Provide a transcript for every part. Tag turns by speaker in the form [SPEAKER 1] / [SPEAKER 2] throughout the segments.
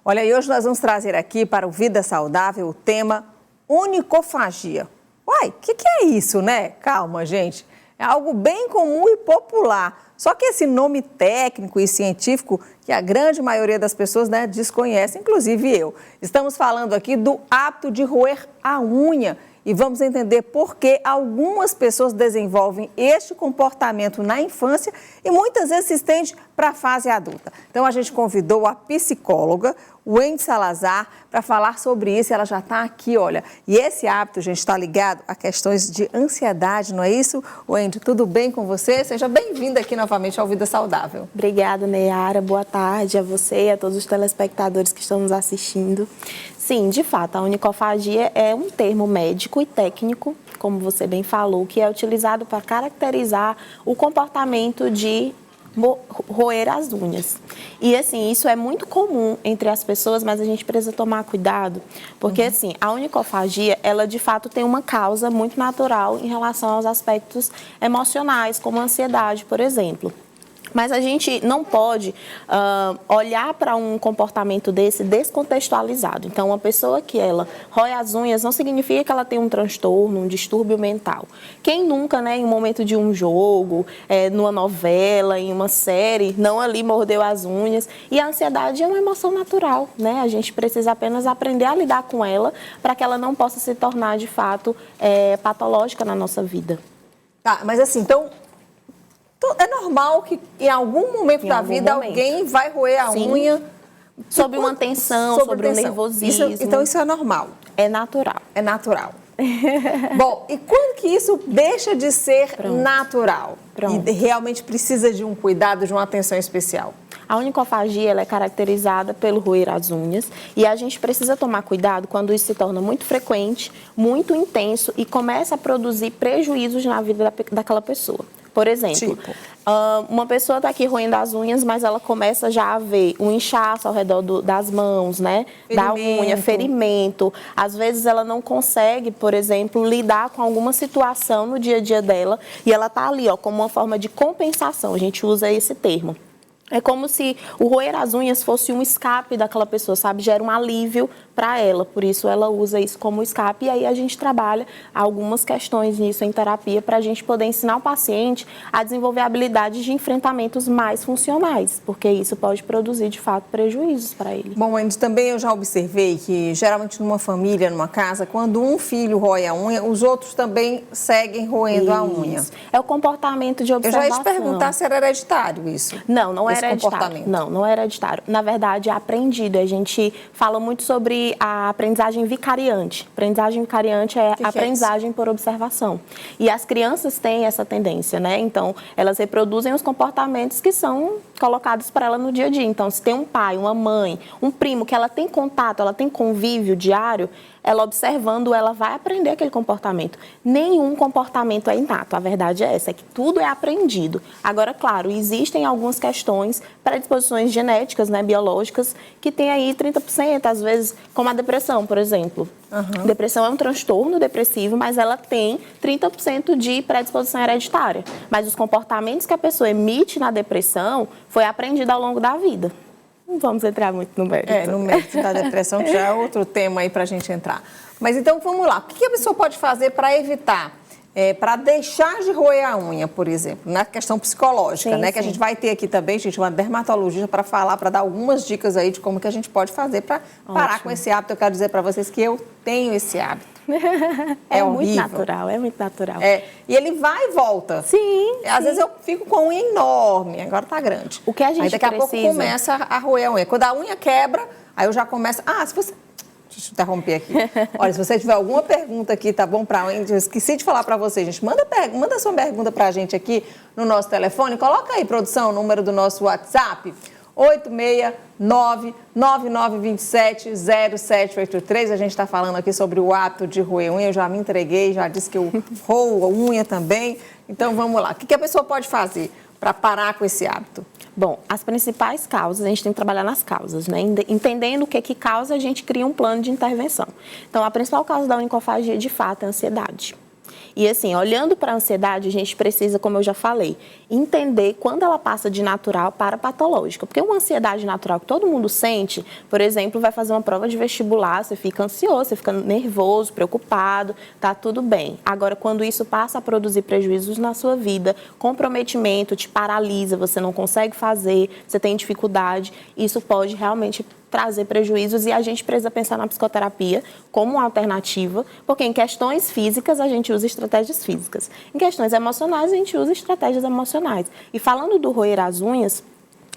[SPEAKER 1] Olha, e hoje nós vamos trazer aqui para o Vida Saudável o tema onicofagia. Uai, o que é isso, né? Calma, gente. É algo bem comum e popular. Só que esse nome técnico e científico que a grande maioria das pessoas, né, desconhece, inclusive eu. Estamos falando aqui do hábito de roer a unha. E vamos entender por que algumas pessoas desenvolvem este comportamento na infância e muitas vezes se estende para a fase adulta. Então, a gente convidou a psicóloga Wendy Salazar para falar sobre isso. Ela já está aqui, olha. E esse hábito, gente, está ligado a questões de ansiedade, não é isso? Wendy, tudo bem com você? Seja bem-vinda aqui novamente ao Vida Saudável.
[SPEAKER 2] Obrigada, Neyara. Boa tarde a você e a todos os telespectadores que estão nos assistindo. Sim, de fato, a onicofagia é um termo médico e técnico, como você bem falou, que é utilizado para caracterizar o comportamento de roer as unhas. E assim, isso é muito comum entre as pessoas, mas a gente precisa tomar cuidado, porque assim, a onicofagia, ela de fato tem uma causa muito natural em relação aos aspectos emocionais, como a ansiedade, por exemplo. Mas a gente não pode olhar para um comportamento desse descontextualizado. Então, uma pessoa que ela rói as unhas não significa que ela tem um transtorno, um distúrbio mental. Quem nunca, né, em um momento de um jogo, numa novela, em uma série, não ali mordeu as unhas. E a ansiedade é uma emoção natural, né? A gente precisa apenas aprender a lidar com ela para que ela não possa se tornar, de fato, patológica na nossa vida.
[SPEAKER 1] Tá, mas assim, então... é normal que em algum momento da vida alguém vai roer a unha
[SPEAKER 2] sob uma tensão, sobre um nervosismo.
[SPEAKER 1] Então isso é normal.
[SPEAKER 2] É natural.
[SPEAKER 1] É natural. Bom, e quando que isso deixa de ser natural? E realmente precisa de um cuidado, de uma atenção especial?
[SPEAKER 2] A onicofagia ela é caracterizada pelo roer as unhas e a gente precisa tomar cuidado quando isso se torna muito frequente, muito intenso e começa a produzir prejuízos na vida daquela pessoa. Por exemplo, uma pessoa está aqui roendo as unhas, mas ela começa já a ver um inchaço ao redor das mãos, né? Da unha, ferimento. Às vezes ela não consegue, por exemplo, lidar com alguma situação no dia a dia dela e ela está ali, ó, como uma forma de compensação. A gente usa esse termo. É como se o roer as unhas fosse um escape daquela pessoa, sabe? Gera um alívio para ela, por isso ela usa isso como escape. E aí a gente trabalha algumas questões nisso em terapia para a gente poder ensinar o paciente a desenvolver habilidades de enfrentamentos mais funcionais, porque isso pode produzir, de fato, prejuízos para ele.
[SPEAKER 1] Bom, Wendy, também eu já observei que, geralmente numa família, numa casa, quando um filho rói a unha, os outros também seguem roendo a unha.
[SPEAKER 2] É o comportamento de observação.
[SPEAKER 1] Eu já ia te perguntar se era hereditário isso.
[SPEAKER 2] Não era hereditário. Não era hereditário. Na verdade, é aprendido. A gente fala muito sobre a aprendizagem vicariante. Aprendizagem vicariante é a aprendizagem por observação. E as crianças têm essa tendência, né? Então, elas reproduzem os comportamentos que são colocados para ela no dia a dia. Então, se tem um pai, uma mãe, um primo que ela tem contato, ela tem convívio diário, ela observando, ela vai aprender aquele comportamento. Nenhum comportamento é inato, a verdade é essa, é que tudo é aprendido. Agora, claro, existem algumas questões, predisposições genéticas, né, biológicas, que tem aí 30%, às vezes, como a depressão, por exemplo. Depressão é um transtorno depressivo, mas ela tem 30% de predisposição hereditária. Mas os comportamentos que a pessoa emite na depressão foi aprendido ao longo da vida. Não vamos entrar muito no mérito.
[SPEAKER 1] No mérito da depressão, que já é outro tema aí para a gente entrar. Mas então, vamos lá. O que a pessoa pode fazer para evitar, para deixar de roer a unha, por exemplo, na questão psicológica, né? Sim. Que a gente vai ter aqui também, gente, uma dermatologista para falar, para dar algumas dicas aí de como que a gente pode fazer para parar com esse hábito. Eu quero dizer para vocês que eu tenho esse hábito.
[SPEAKER 2] É muito natural, é muito natural.
[SPEAKER 1] E ele vai e volta.
[SPEAKER 2] Sim.
[SPEAKER 1] Às vezes eu fico com a unha enorme, agora tá grande.
[SPEAKER 2] O que a gente
[SPEAKER 1] aí daqui a pouco começa a roer a unha. Quando a unha quebra, aí eu já começo... se você... Deixa eu interromper aqui. Olha, se você tiver alguma pergunta aqui, tá bom? Eu esqueci de falar para você, gente. Manda sua pergunta pra gente aqui no nosso telefone. Coloca aí, produção, o número do nosso WhatsApp. 869-9927-0783. A gente está falando aqui sobre o hábito de roer unha. Eu já me entreguei, já disse que eu roo a unha também. Então, vamos lá. O que a pessoa pode fazer para parar com esse hábito?
[SPEAKER 2] Bom, as principais causas, a gente tem que trabalhar nas causas, né? Entendendo o que causa, a gente cria um plano de intervenção. Então, a principal causa da onicofagia, de fato, é a ansiedade. E assim, olhando para a ansiedade, a gente precisa, como eu já falei, entender quando ela passa de natural para patológica. Porque uma ansiedade natural que todo mundo sente, por exemplo, vai fazer uma prova de vestibular, você fica ansioso, você fica nervoso, preocupado, tá tudo bem. Agora, quando isso passa a produzir prejuízos na sua vida, comprometimento, te paralisa, você não consegue fazer, você tem dificuldade, isso pode realmente trazer prejuízos e a gente precisa pensar na psicoterapia como uma alternativa, porque em questões físicas a gente usa estratégias físicas, em questões emocionais a gente usa estratégias emocionais. E falando do roer as unhas,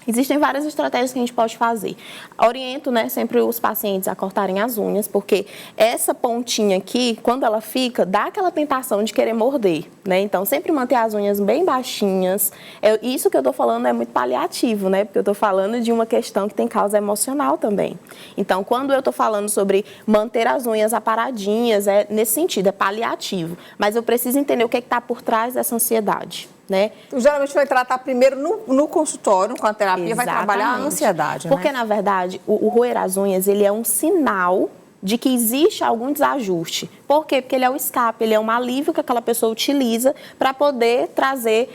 [SPEAKER 2] existem várias estratégias que a gente pode fazer. Oriento, né, sempre os pacientes a cortarem as unhas, porque essa pontinha aqui, quando ela fica, dá aquela tentação de querer morder, né? Então, sempre manter as unhas bem baixinhas. Isso que eu estou falando é muito paliativo, né? Porque eu estou falando de uma questão que tem causa emocional também. Então, quando eu estou falando sobre manter as unhas aparadinhas, é nesse sentido, é paliativo. Mas eu preciso entender o que está por trás dessa ansiedade. Né?
[SPEAKER 1] Então, geralmente vai tratar primeiro no consultório, com a terapia,
[SPEAKER 2] Exatamente.
[SPEAKER 1] vai trabalhar a ansiedade,
[SPEAKER 2] porque,
[SPEAKER 1] né?
[SPEAKER 2] na verdade, o roer as unhas, ele é um sinal de que existe algum desajuste. Por quê? Porque ele é o escape, ele é um alívio que aquela pessoa utiliza para poder trazer,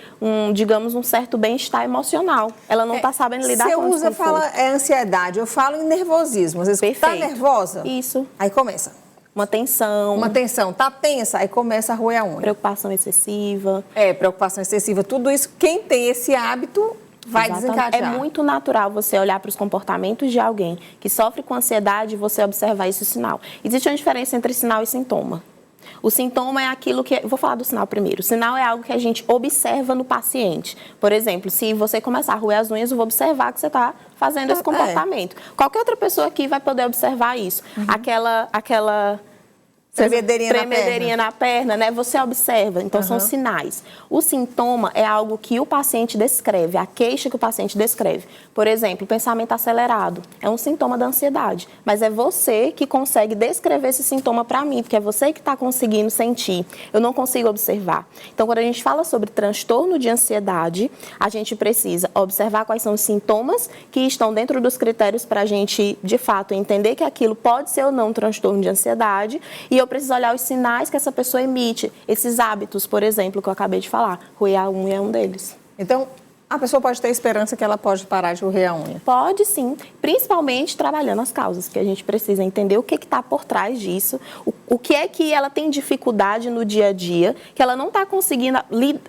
[SPEAKER 2] digamos, um certo bem-estar emocional. Ela não está sabendo lidar com o desconforto.
[SPEAKER 1] Você fala ansiedade, eu falo em nervosismo. Às vezes está nervosa,
[SPEAKER 2] isso.
[SPEAKER 1] Aí começa.
[SPEAKER 2] Uma tensão.
[SPEAKER 1] Uma tensão, tá tensa, aí começa a roer a unha.
[SPEAKER 2] Preocupação excessiva.
[SPEAKER 1] Preocupação excessiva. Tudo isso, quem tem esse hábito vai desencadear.
[SPEAKER 2] É muito natural você olhar para os comportamentos de alguém que sofre com ansiedade e você observar esse sinal. Existe uma diferença entre sinal e sintoma. O sintoma é aquilo que... Vou falar do sinal primeiro. O sinal é algo que a gente observa no paciente. Por exemplo, se você começar a roer as unhas, eu vou observar que você está fazendo esse comportamento. Qualquer outra pessoa aqui vai poder observar isso. Aquela tremedeirinha na perna, né? Você observa, então são sinais. O sintoma é algo que o paciente descreve, a queixa que o paciente descreve. Por exemplo, pensamento acelerado é um sintoma da ansiedade, mas é você que consegue descrever esse sintoma para mim, porque é você que está conseguindo sentir. Eu não consigo observar. Então, quando a gente fala sobre transtorno de ansiedade, a gente precisa observar quais são os sintomas que estão dentro dos critérios para a gente, de fato, entender que aquilo pode ser ou não um transtorno de ansiedade. E eu preciso olhar os sinais que essa pessoa emite. Esses hábitos, por exemplo, que eu acabei de falar. Roer a unha é um deles.
[SPEAKER 1] Então, a pessoa pode ter esperança que ela pode parar de roer a unha?
[SPEAKER 2] Pode sim, principalmente trabalhando as causas, porque a gente precisa entender o que está por trás disso, o que é que ela tem dificuldade no dia a dia, que ela não está conseguindo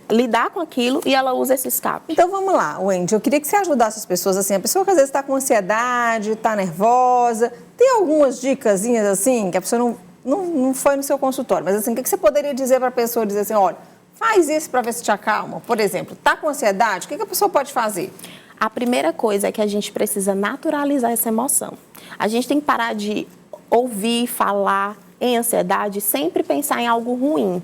[SPEAKER 2] lidar com aquilo e ela usa esse escape.
[SPEAKER 1] Então vamos lá, Wendy, eu queria que você ajudasse as pessoas assim, a pessoa que às vezes está com ansiedade, está nervosa, tem algumas dicasinhas assim que a pessoa não foi no seu consultório, mas assim, o que você poderia dizer para a pessoa, dizer assim, olha, faz isso para ver se te acalma. Por exemplo, está com ansiedade, o que a pessoa pode fazer?
[SPEAKER 2] A primeira coisa é que a gente precisa naturalizar essa emoção. A gente tem que parar de ouvir, falar em ansiedade, sempre pensar em algo ruim.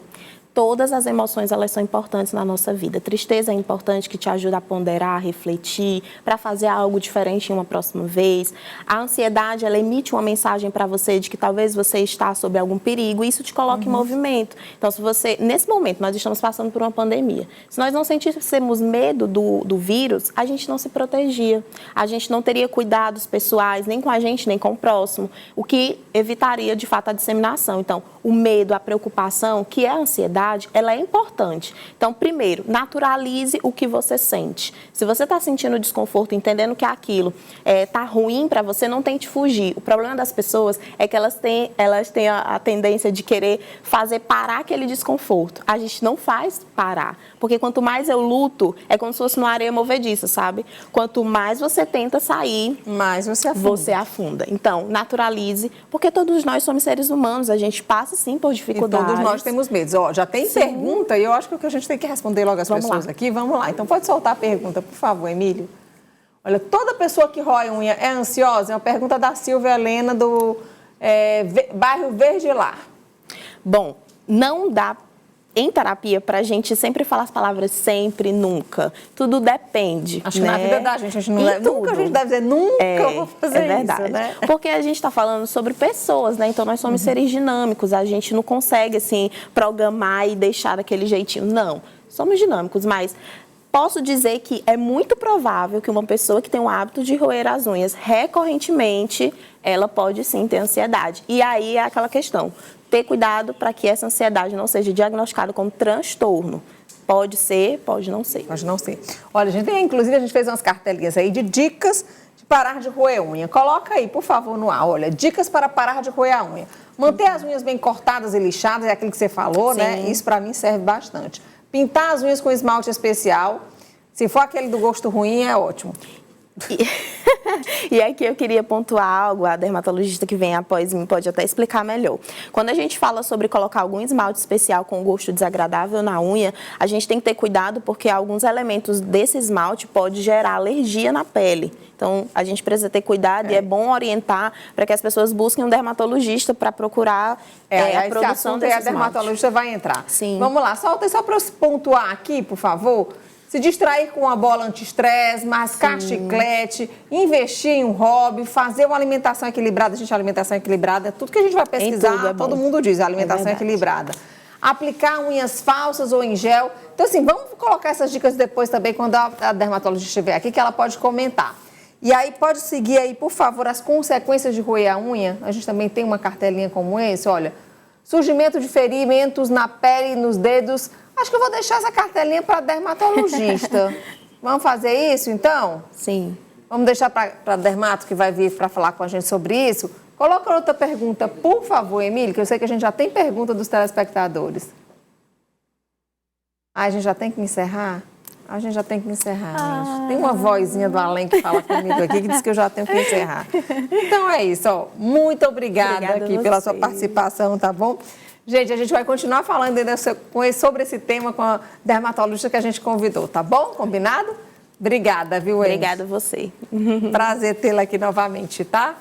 [SPEAKER 2] Todas as emoções, elas são importantes na nossa vida. Tristeza é importante, que te ajuda a ponderar, a refletir, para fazer algo diferente em uma próxima vez. A ansiedade, ela emite uma mensagem para você de que talvez você está sob algum perigo e isso te coloca em movimento. Então, se você... Nesse momento, nós estamos passando por uma pandemia. Se nós não sentíssemos medo do vírus, a gente não se protegia. A gente não teria cuidados pessoais, nem com a gente, nem com o próximo, o que evitaria, de fato, a disseminação. Então, o medo, a preocupação, que é a ansiedade, ela é importante. Então, primeiro, naturalize o que você sente. Se você está sentindo desconforto, entendendo que aquilo está ruim para você, não tente fugir. O problema das pessoas é que elas têm a tendência de querer fazer parar aquele desconforto. A gente não faz parar. Porque quanto mais eu luto, é como se fosse numa areia movediça, sabe? Quanto mais você tenta sair,
[SPEAKER 1] mais você afunda.
[SPEAKER 2] Então, naturalize, porque todos nós somos seres humanos, a gente passa sim por dificuldades.
[SPEAKER 1] E todos nós temos medos. Ó, já tem pergunta e eu acho que o que a gente tem que responder logo às pessoas aqui. Vamos lá. Então, pode soltar a pergunta, por favor, Emílio. Olha, toda pessoa que rói unha é ansiosa? É uma pergunta da Silvia Helena, do bairro Vergelar.
[SPEAKER 2] Bom, não dá em terapia pra gente sempre falar as palavras sempre, nunca. Tudo depende.
[SPEAKER 1] Acho que na vida da gente, a gente não deve, nunca a gente deve dizer, nunca eu vou fazer isso. É verdade. Né?
[SPEAKER 2] Porque a gente está falando sobre pessoas, né? Então nós somos seres dinâmicos, a gente não consegue, assim, programar e deixar daquele jeitinho. Não, somos dinâmicos, mas Posso dizer que é muito provável que uma pessoa que tem o hábito de roer as unhas recorrentemente, ela pode sim ter ansiedade. E aí é aquela questão, ter cuidado para que essa ansiedade não seja diagnosticada como transtorno. Pode ser, pode não ser.
[SPEAKER 1] Pode não ser. Olha, inclusive a gente fez umas cartelinhas aí de dicas de parar de roer unha. Coloca aí, por favor, no ar. Olha, dicas para parar de roer a unha. Manter as unhas bem cortadas e lixadas, é aquilo que você falou,
[SPEAKER 2] Sim.
[SPEAKER 1] né? Isso para mim serve bastante. Pintar as unhas com esmalte especial. Se for aquele do gosto ruim, é ótimo.
[SPEAKER 2] E aqui eu queria pontuar algo, a dermatologista que vem após mim pode até explicar melhor. Quando a gente fala sobre colocar algum esmalte especial com gosto desagradável na unha, a gente tem que ter cuidado porque alguns elementos desse esmalte podem gerar alergia na pele. Então, a gente precisa ter cuidado e é bom orientar para que as pessoas busquem um dermatologista para procurar a produção desse esmalte.
[SPEAKER 1] A dermatologista vai entrar.
[SPEAKER 2] Sim.
[SPEAKER 1] Vamos lá, solta só para eu pontuar aqui, por favor. Se distrair com uma bola anti-estresse, mascar chiclete, investir em um hobby, fazer uma alimentação equilibrada. Gente, a alimentação equilibrada é tudo que a gente vai pesquisar, todo mundo diz, a alimentação equilibrada. Aplicar unhas falsas ou em gel. Então, assim, vamos colocar essas dicas depois também, quando a dermatologista estiver aqui, que ela pode comentar. E aí, pode seguir aí, por favor, as consequências de roer a unha. A gente também tem uma cartelinha como esse, olha. Surgimento de ferimentos na pele e nos dedos. Acho que eu vou deixar essa cartelinha para dermatologista. Vamos fazer isso, então?
[SPEAKER 2] Sim.
[SPEAKER 1] Vamos deixar para a dermato que vai vir para falar com a gente sobre isso? Coloca outra pergunta, por favor, Emílio, que eu sei que a gente já tem pergunta dos telespectadores. A gente já tem que encerrar? A gente já tem que encerrar, gente. Tem uma vozinha do além que fala comigo aqui que diz que eu já tenho que encerrar. Então é isso, ó. Muito obrigada aqui pela sua participação, tá bom? Gente, a gente vai continuar falando ainda sobre esse tema com a dermatologista que a gente convidou, tá bom? Combinado? Obrigada, viu, Amy?
[SPEAKER 2] Obrigada a você.
[SPEAKER 1] Prazer tê-la aqui novamente, tá?